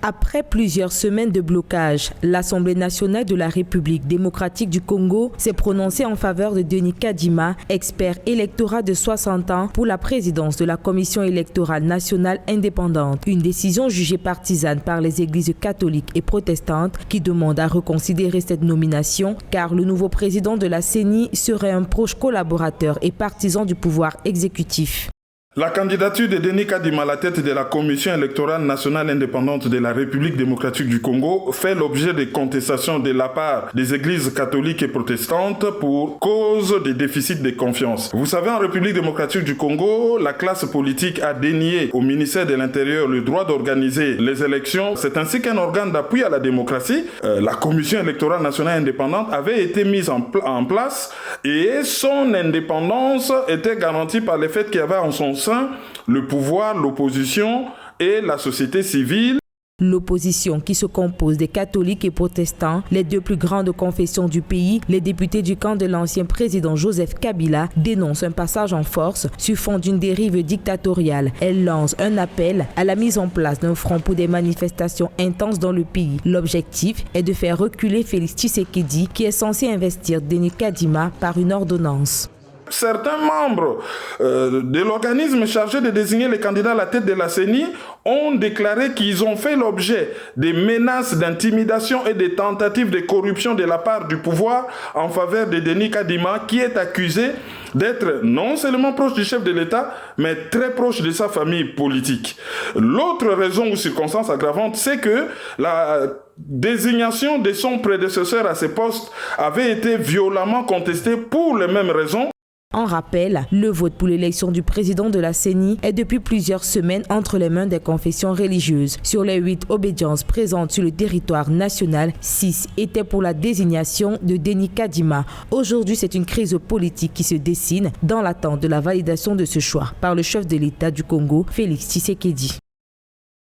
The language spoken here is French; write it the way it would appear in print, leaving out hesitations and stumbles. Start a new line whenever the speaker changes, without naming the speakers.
Après plusieurs semaines de blocage, l'Assemblée nationale de la République démocratique du Congo s'est prononcée en faveur de Denis Kadima, expert électoral de 60 ans, pour la présidence de la Commission électorale nationale indépendante. Une décision jugée partisane par les églises catholiques et protestantes qui demandent à reconsidérer cette nomination car le nouveau président de la CENI serait un proche collaborateur et partisan du pouvoir exécutif.
La candidature de Denis Kadima à la tête de la Commission électorale nationale indépendante de la République démocratique du Congo fait l'objet de contestations de la part des églises catholiques et protestantes pour cause des déficits de confiance. Vous savez, en République démocratique du Congo, la classe politique a dénié au ministère de l'Intérieur le droit d'organiser les élections. C'est ainsi qu'un organe d'appui à la démocratie, la Commission électorale nationale indépendante, avait été mise en place et son indépendance était garantie par le fait qu'il y avait en son sein le pouvoir, l'opposition et la société civile.
L'opposition qui se compose des catholiques et protestants, les deux plus grandes confessions du pays, les députés du camp de l'ancien président Joseph Kabila dénoncent un passage en force sur fond d'une dérive dictatoriale. Elle lance un appel à la mise en place d'un front pour des manifestations intenses dans le pays. L'objectif est de faire reculer Félix Tshisekedi qui est censé investir Denis Kadima par une ordonnance.
Certains membres de l'organisme chargé de désigner les candidats à la tête de la CENI ont déclaré qu'ils ont fait l'objet des menaces d'intimidation et des tentatives de corruption de la part du pouvoir en faveur de Denis Kadima, qui est accusé d'être non seulement proche du chef de l'État, mais très proche de sa famille politique. L'autre raison ou circonstance aggravante, c'est que la désignation de son prédécesseur à ce poste avait été violemment contestée pour les mêmes raisons.
En rappel, le vote pour l'élection du président de la CENI est depuis plusieurs semaines entre les mains des confessions religieuses. Sur les 8 obédiences présentes sur le territoire national, 6 étaient pour la désignation de Denis Kadima. Aujourd'hui, c'est une crise politique qui se dessine dans l'attente de la validation de ce choix par le chef de l'État du Congo, Félix Tshisekedi.